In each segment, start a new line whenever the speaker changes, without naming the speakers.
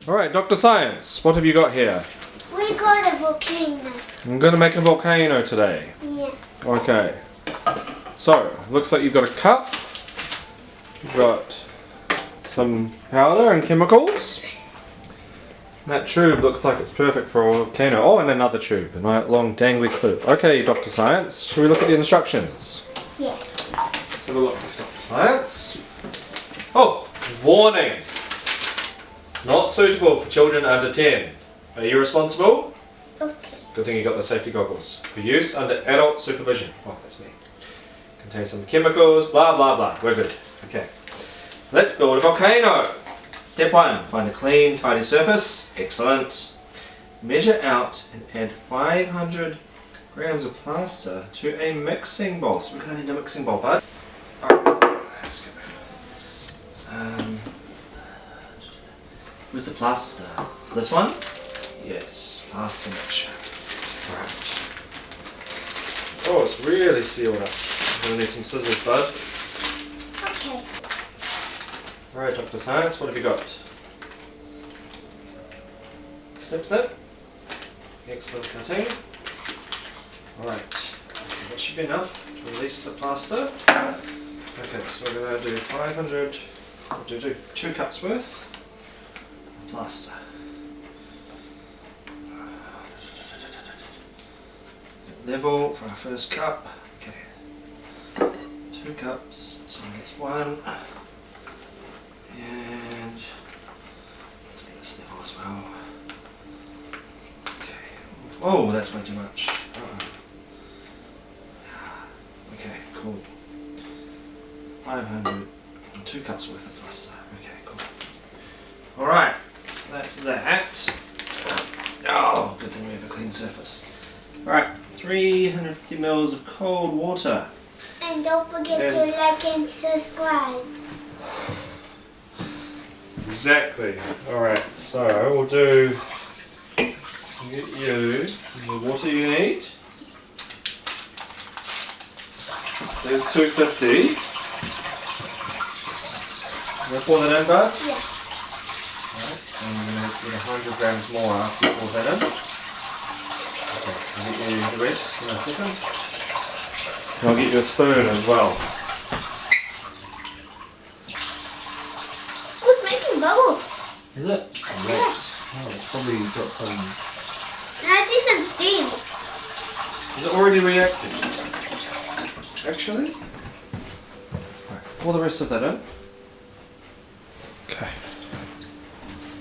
Alright, Dr. Science, what have you got here?
We got a volcano.
I'm going to make a volcano today.
Yeah.
Okay. So, looks like you've got a cup. You've got some powder and chemicals. That tube looks like it's perfect for a volcano. Oh, and another tube, a nice long dangly clip. Okay, Dr. Science, shall we look at the instructions?
Yeah.
Let's have a look at Dr. Science. Oh, warning! Not suitable for children under 10. Are you responsible?
Okay.
Good thing you got the safety goggles. For use under adult supervision. Oh, that's me. Contains some chemicals, blah blah blah. We're good. Okay. Let's build a volcano. Step 1. Find a clean, tidy surface. Excellent. Measure out and add 500 grams of plaster to a mixing bowl. So we're going to need a mixing bowl, bud. Alright, let's go. Where's the plaster? Is this one? Yes, plaster mixture. Alright. Oh, it's really sealed up. I'm going to need some scissors, bud.
Okay.
Alright, Dr. Science, what have you got? Snip, snip. Excellent cutting. Alright, that should be enough to release the plaster. Okay, so we're going to do 500, we'll do 2 cups worth of plaster. Level for our first cup. Okay, 2 cups, so that's 1. And let's get this level as well. Okay. Oh, that's way too much. Okay, cool. 500 and 2 cups worth of plaster. Okay, cool. Alright, so that's that. Oh, good thing we have a clean surface. Alright, 350 mils of cold water.
And don't forget to like and subscribe.
Exactly. Alright, so we'll do, get you the water you need. There's 250. You going to pour that in, bud?
Yeah.
Alright, and we're going to get 100 grams more after you pour that in. Okay, I'll get you the rest in a second. And I'll get you a spoon as well.
Bubbles.
Is it? Oh,
Yeah.
Oh, it's probably got some...
And I see some steam.
Is it already reacted? Actually? Right, pour the rest of that in. Okay.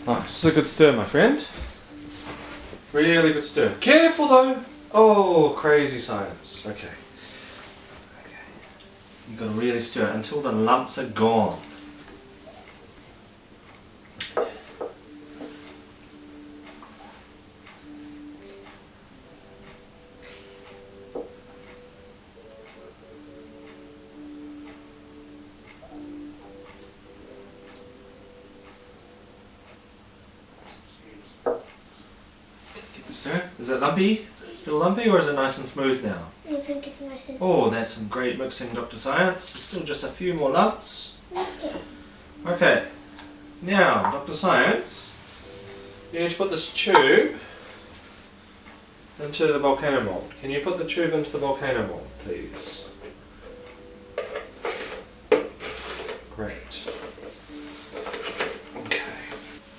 Nice. It's a good stir, my friend. Really good stir. Careful though! Oh, crazy science. Okay. Okay. You've got to really stir it until the lumps are gone. Is it lumpy? Still lumpy, or is it nice and smooth now?
I think it's nice and
Oh, that's some great mixing, Dr. Science. There's still just a few more lumps.
okay.
Okay. Now, Dr. Science, you need to put this tube into the volcano mold. Can you put the tube into the volcano mold, please? Great. Okay.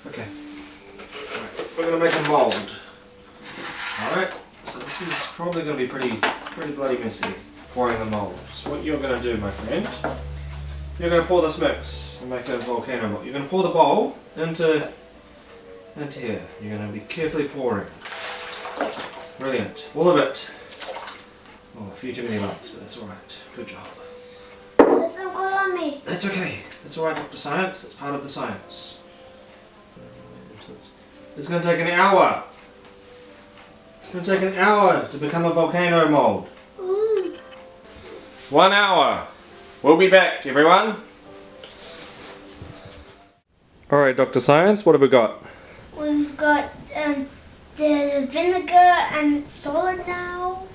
Okay. Right. We're going to make a mold. Alright, so this is probably going to be pretty bloody messy, pouring the mold. So what you're going to do, my friend, you're going to pour this mix and make a volcano mold. You're going to pour the bowl into here. You're going to be carefully pouring. Brilliant. All of it. Oh, a few too many lumps, but that's alright. Good job.
There's some good on me.
That's okay. That's alright, Dr. Science. That's part of the science. It's going to take an hour. It's going to take an hour to become a volcano mold.
Ooh.
1 hour. We'll be back, everyone. Alright, Dr. Science, what have we got?
We've got the vinegar and it's solid now.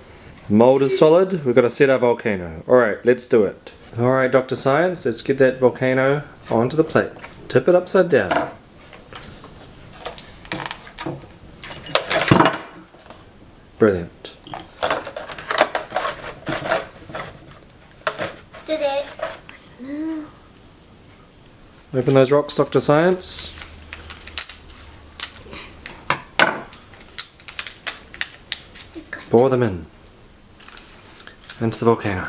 Mold is solid. We've got to set our volcano. Alright, let's do it. Alright, Dr. Science, let's get that volcano onto the plate. Tip it upside down. Brilliant.
Did it?
Open those rocks, Dr. Science. Pour them in. Into the volcano.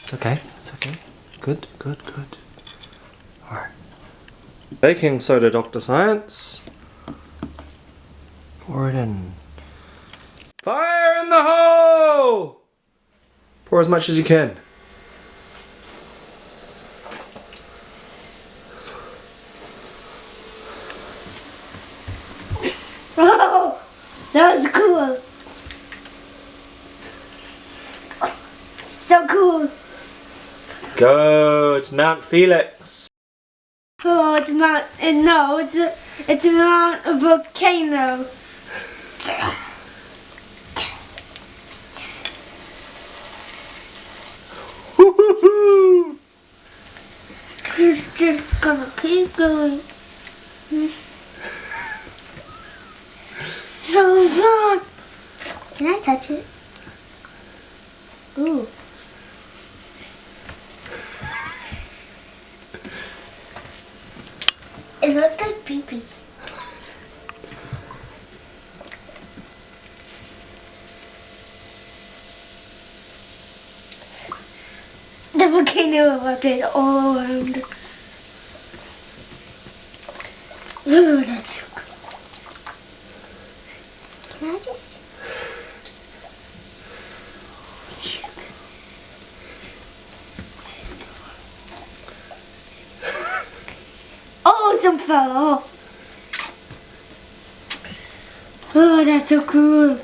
It's okay, it's okay. Good, good, good. Alright. Baking soda, Dr. Science. Pour it in. Fire in the hole! Pour as much as you can.
Oh, that was cool. So cool.
Go, it's Mount Felix.
Oh, it's Mount. No, it's a Mount volcano.
Woo-hoo-hoo.
It's just gonna keep going. So fun. Can I touch it? Ooh. It looks like pee-pee. The volcano erupted all around. Ooh, that's so cool. Can I just... Oh, some fell off. Oh, that's so cool.